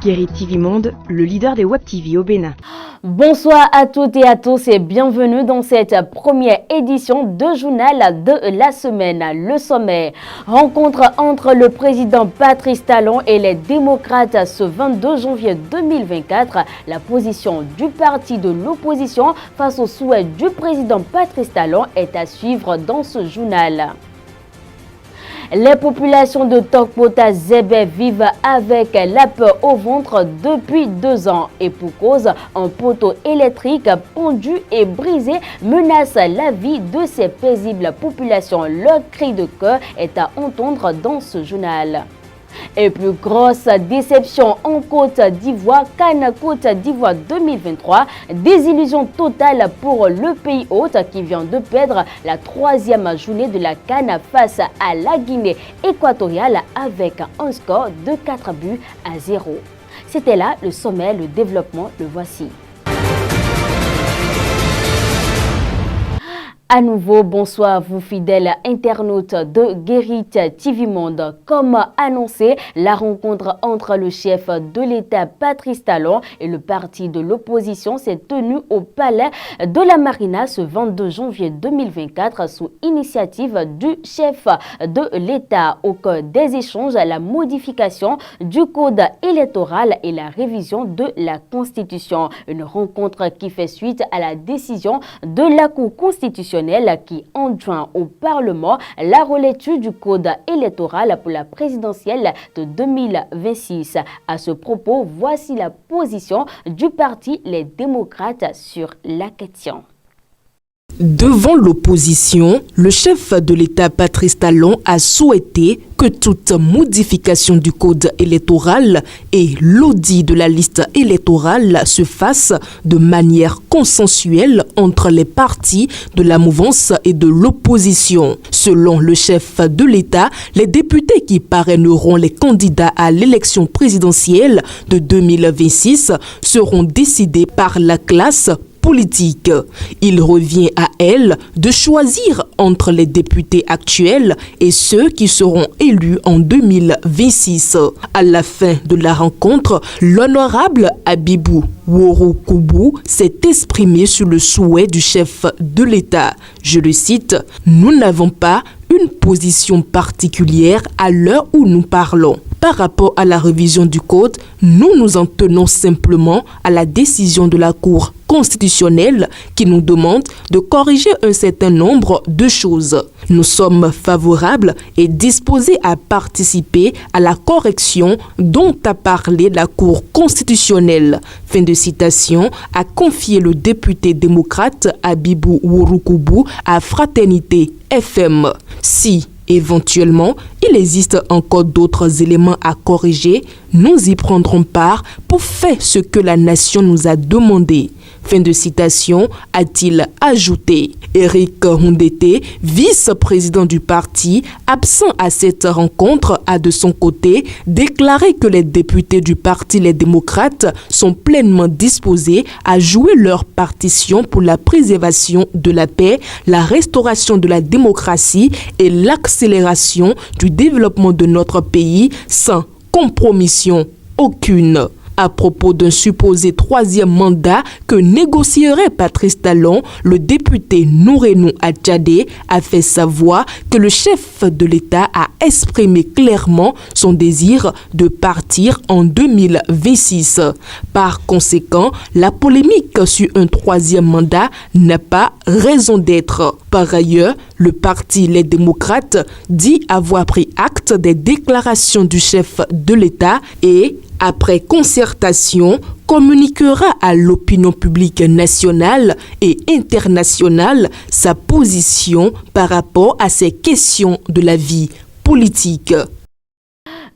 Guéry TV Monde, le leader des Web TV au Bénin. Bonsoir à toutes et à tous et bienvenue dans cette première édition de journal de la semaine. Le sommet, rencontre entre le président Patrice Talon et les démocrates ce 22 janvier 2024. La position du parti de l'opposition face aux souhaits du président Patrice Talon est à suivre dans ce journal. Les populations de Tokpota Zébé vivent avec la peur au ventre depuis 2 ans et pour cause, un poteau électrique pendu et brisé menace la vie de ces paisibles populations. Leur cri de cœur est à entendre dans ce journal. Et plus grosse déception en Côte d'Ivoire, CAN Côte d'Ivoire 2023, désillusion totale pour le pays hôte qui vient de perdre la 3e journée de la CAN face à la Guinée équatoriale avec un score de 4-0. C'était là le sommet, le développement, le voici. À nouveau, bonsoir vous fidèles internautes de Guéry TV Monde. Comme annoncé, la rencontre entre le chef de l'État Patrice Talon et le parti de l'opposition s'est tenue au palais de la Marina ce 22 janvier 2024 sous initiative du chef de l'État. Au cœur des échanges, la modification du code électoral et la révision de la Constitution. Une rencontre qui fait suite à la décision de la Cour constitutionnelle qui enjoint au Parlement la relecture du code électoral pour la présidentielle de 2026. À ce propos, voici la position du parti Les Démocrates sur la question. Devant l'opposition, le chef de l'État Patrice Talon a souhaité que toute modification du code électoral et l'audit de la liste électorale se fasse de manière consensuelle entre les partis de la mouvance et de l'opposition. Selon le chef de l'État, les députés qui parraineront les candidats à l'élection présidentielle de 2026 seront décidés par la classe politique. Il revient à elle de choisir entre les députés actuels et ceux qui seront élus en 2026. À la fin de la rencontre, l'honorable Abibou Worokoubou s'est exprimé sur le souhait du chef de l'État. Je le cite, « Nous n'avons pas une position particulière à l'heure où nous parlons. Par rapport à la révision du code, nous nous en tenons simplement à la décision de la Cour constitutionnelle qui nous demande de corriger un certain nombre de choses. Nous sommes favorables et disposés à participer à la correction dont a parlé la Cour constitutionnelle. » Fin de citation, a confié le député démocrate Abibou Worokoubou à Fraternité FM. Si éventuellement, il existe encore d'autres éléments à corriger, nous y prendrons part pour faire ce que la nation nous a demandé. Fin de citation, a-t-il ajouté. Éric Hundete, vice-président du parti, absent à cette rencontre, a de son côté déclaré que les députés du parti Les Démocrates sont pleinement disposés à jouer leur partition pour la préservation de la paix, la restauration de la démocratie et l'accélération du développement de notre pays sans compromission aucune. À propos d'un supposé 3e mandat que négocierait Patrice Talon, le député Nourenou Adjadé a fait savoir que le chef de l'État a exprimé clairement son désir de partir en 2026. Par conséquent, la polémique sur un 3e mandat n'a pas raison d'être. Par ailleurs, le parti Les Démocrates dit avoir pris acte des déclarations du chef de l'État et, après concertation, communiquera à l'opinion publique nationale et internationale sa position par rapport à ces questions de la vie politique.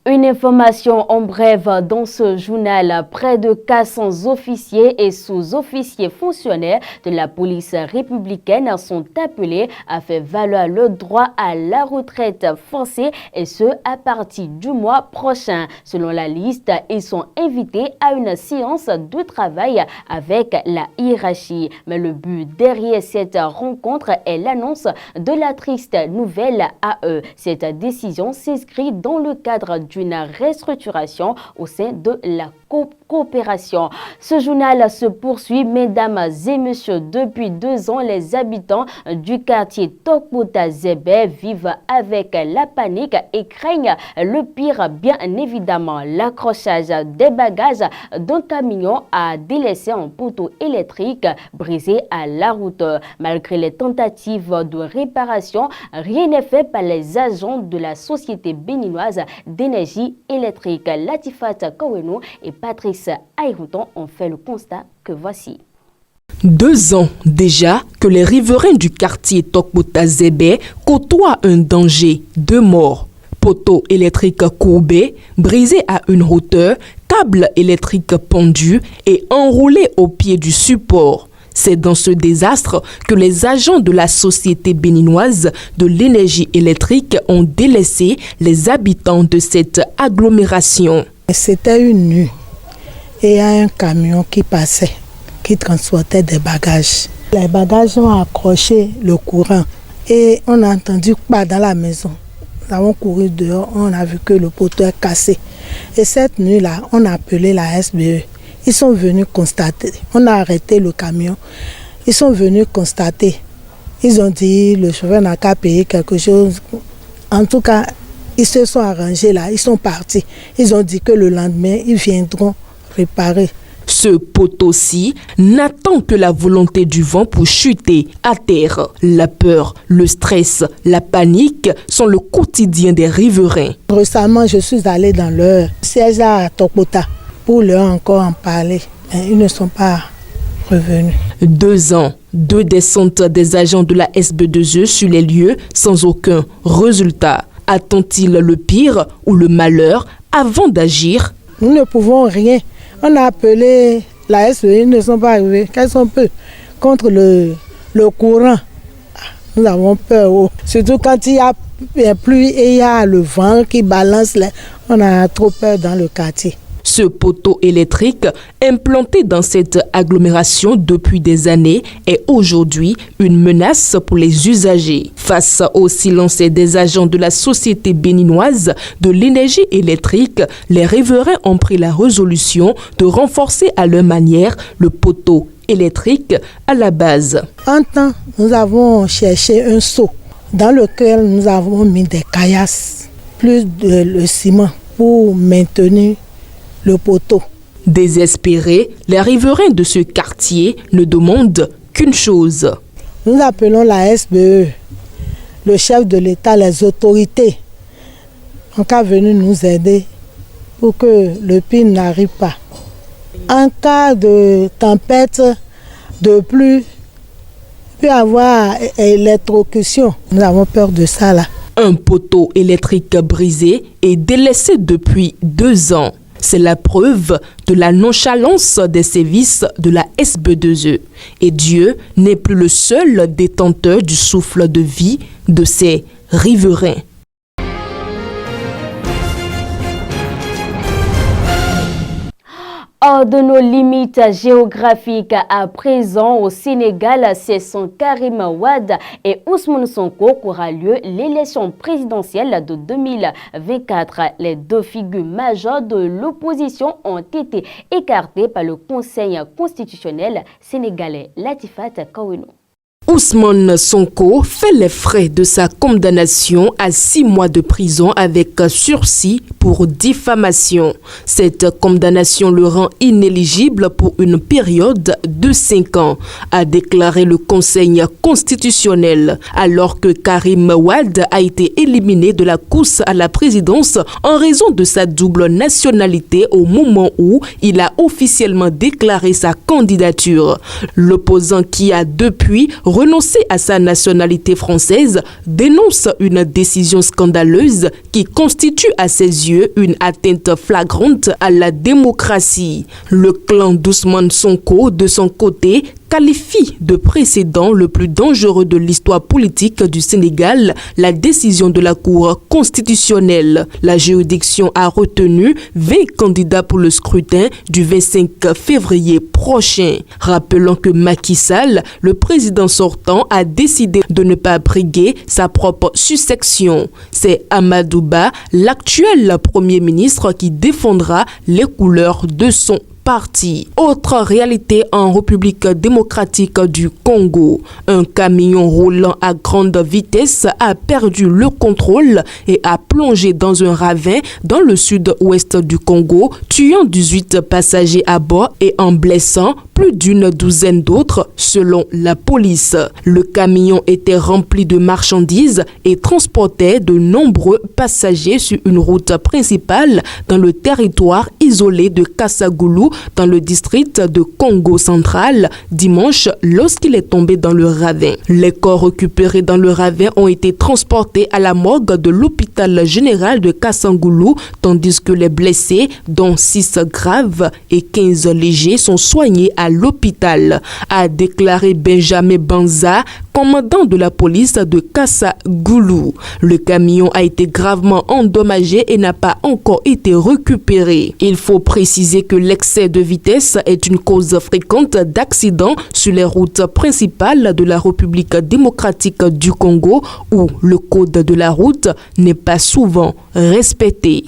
Une information en bref dans ce journal. Près de 400 officiers et sous-officiers fonctionnaires de la police républicaine sont appelés à faire valoir le droit à la retraite forcée et ce à partir du mois prochain. Selon la liste, ils sont invités à une séance de travail avec la hiérarchie. Mais le but derrière cette rencontre est l'annonce de la triste nouvelle à eux. Cette décision s'inscrit dans le cadre d'une restructuration au sein de la coopération. Ce journal se poursuit, mesdames et messieurs. Depuis 2 ans, les habitants du quartier Tokbota Zébé vivent avec la panique et craignent le pire, bien évidemment. L'accrochage des bagages d'un camion a délaissé un poteau électrique brisé à la route. Malgré les tentatives de réparation, rien n'est fait par les agents de la société béninoise d'énergie électrique. Latifat Koweno et Patrice Aïrouton ont fait le constat que voici. 2 ans déjà que les riverains du quartier Tokbota Zébé côtoient un danger de mort. Poteaux électriques courbés, brisés à une hauteur, câbles électriques pendus et enroulés au pied du support. C'est dans ce désastre que les agents de la société béninoise de l'énergie électrique ont délaissé les habitants de cette agglomération. C'était une nuit et il y a un camion qui passait, qui transportait des bagages. Les bagages ont accroché le courant et on a entendu pas dans la maison. Nous avons couru dehors, on a vu que le poteau est cassé. Et cette nuit-là, on a appelé la SBE. Ils sont venus constater. On a arrêté le camion. Ils sont venus constater. Ils ont dit le chauffeur n'a qu'à payer quelque chose. En tout cas, ils se sont arrangés là. Ils sont partis. Ils ont dit que le lendemain, ils viendront réparer. Ce poteau-ci n'attend que la volonté du vent pour chuter à terre. La peur, le stress, la panique sont le quotidien des riverains. Récemment, je suis allée dans leur siège à Tokbota pour leur encore en parler. Mais ils ne sont pas revenus. 2 ans, 2 descentes des agents de la SB2E sur les lieux sans aucun résultat. Attend-il le pire ou le malheur avant d'agir? Nous ne pouvons rien. On a appelé la SE, ils ne sont pas arrivés. Qu'est-ce qu'on peut contre le courant? Nous avons peur. Surtout quand il y a pluie et il y a le vent qui balance. On a trop peur dans le quartier. Ce poteau électrique, implanté dans cette agglomération depuis des années, est aujourd'hui une menace pour les usagers. Face au silence des agents de la société béninoise de l'énergie électrique, les riverains ont pris la résolution de renforcer à leur manière le poteau électrique à la base. En temps, nous avons cherché un seau dans lequel nous avons mis des caillasses, plus le ciment pour maintenir le poteau. Désespérés, les riverains de ce quartier ne demandent qu'une chose. Nous appelons la SBE, le chef de l'État, les autorités, en cas venu nous aider pour que le pire n'arrive pas. En cas de tempête, de pluie, il peut y avoir électrocution. Nous avons peur de ça là. Un poteau électrique brisé et délaissé depuis 2 ans. C'est la preuve de la nonchalance des services de la SB2E. Et Dieu n'est plus le seul détenteur du souffle de vie de ses riverains. Hors de nos limites géographiques à présent au Sénégal, c'est son Karim Wade et Ousmane Sonko qu'aura lieu l'élection présidentielle de 2024. Les 2 figures majeures de l'opposition ont été écartées par le Conseil constitutionnel sénégalais. Latifat Koweno. Ousmane Sonko fait les frais de sa condamnation à 6 mois de prison avec sursis pour diffamation. Cette condamnation le rend inéligible pour une période de 5 ans, a déclaré le Conseil constitutionnel, alors que Karim Wade a été éliminé de la course à la présidence en raison de sa double nationalité au moment où il a officiellement déclaré sa candidature. L'opposant qui a depuis renoncé à sa nationalité française dénonce une décision scandaleuse qui constitue à ses yeux une atteinte flagrante à la démocratie. Le clan d'Ousmane Sonko, de son côté, qualifie de précédent le plus dangereux de l'histoire politique du Sénégal la décision de la Cour constitutionnelle. La juridiction a retenu 20 candidats pour le scrutin du 25 février prochain. Rappelons que Macky Sall, le président sortant, a décidé de ne pas briguer sa propre succession. C'est Amadou Ba, l'actuel Premier ministre, qui défendra les couleurs de son parti. Autre réalité en République démocratique du Congo. Un camion roulant à grande vitesse a perdu le contrôle et a plongé dans un ravin dans le sud-ouest du Congo, tuant 18 passagers à bord et en blessant plus d'une douzaine d'autres, selon la police. Le camion était rempli de marchandises et transportait de nombreux passagers sur une route principale dans le territoire isolé de Kassagoulou, dans le district de Congo central, dimanche, lorsqu'il est tombé dans le ravin. Les corps récupérés dans le ravin ont été transportés à la morgue de l'hôpital général de Kassagoulou, tandis que les blessés, dont 6 graves et 15 légers, sont soignés à l'hôpital, a déclaré Benjamin Banza, commandant de la police de Kassagoulou. Le camion a été gravement endommagé et n'a pas encore été récupéré. Il faut préciser que l'excès de vitesse est une cause fréquente d'accidents sur les routes principales de la République démocratique du Congo, où le code de la route n'est pas souvent respecté.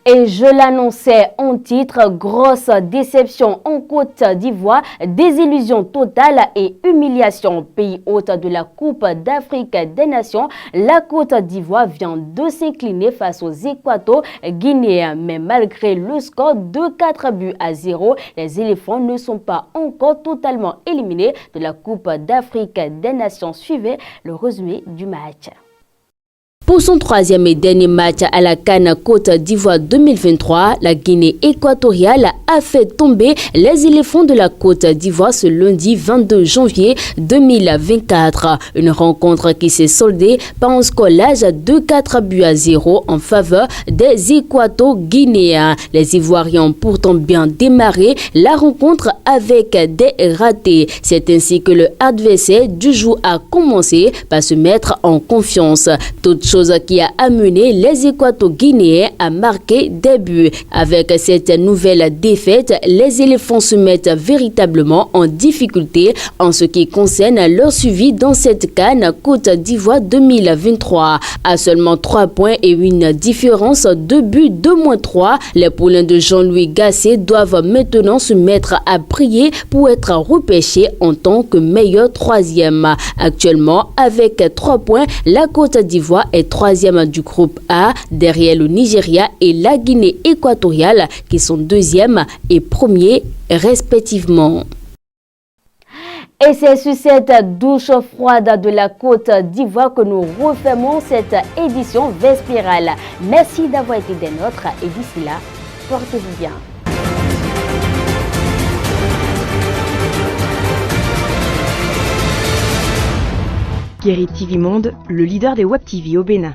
Et je l'annonçais en titre, grosse déception en Côte d'Ivoire, désillusion totale et humiliation. Pays hôte de la Coupe d'Afrique des Nations, la Côte d'Ivoire vient de s'incliner face aux Équato-Guinéens. Mais malgré le score de 4-0, les éléphants ne sont pas encore totalement éliminés de la Coupe d'Afrique des Nations. Suivez le résumé du match. Pour son troisième et dernier match à la CAN Côte d'Ivoire 2023, la Guinée équatoriale a fait tomber les éléphants de la Côte d'Ivoire ce lundi 22 janvier 2024. Une rencontre qui s'est soldée par un scolage de 4-0 en faveur des Équato-Guinéens. Les Ivoiriens ont pourtant bien démarré la rencontre avec des ratés. C'est ainsi que le adversaire du jour a commencé par se mettre en confiance. Toute chose qui a amené les Équato-Guinéens à marquer des buts. Avec cette nouvelle défaite, les éléphants se mettent véritablement en difficulté en ce qui concerne leur suivi dans cette CAN Côte d'Ivoire 2023. À seulement 3 points et une différence de but de -3, les poulains de Jean-Louis Gasset doivent maintenant se mettre à prier pour être repêchés en tant que meilleur troisième. Actuellement, avec 3 points, la Côte d'Ivoire est troisième du groupe A, derrière le Nigeria et la Guinée équatoriale qui sont deuxième et premier respectivement. Et c'est sur cette douche froide de la Côte d'Ivoire que nous refermons cette édition vespérale. Merci d'avoir été des nôtres et d'ici là, portez-vous bien. Guéri TV Monde, le leader des Web TV au Bénin.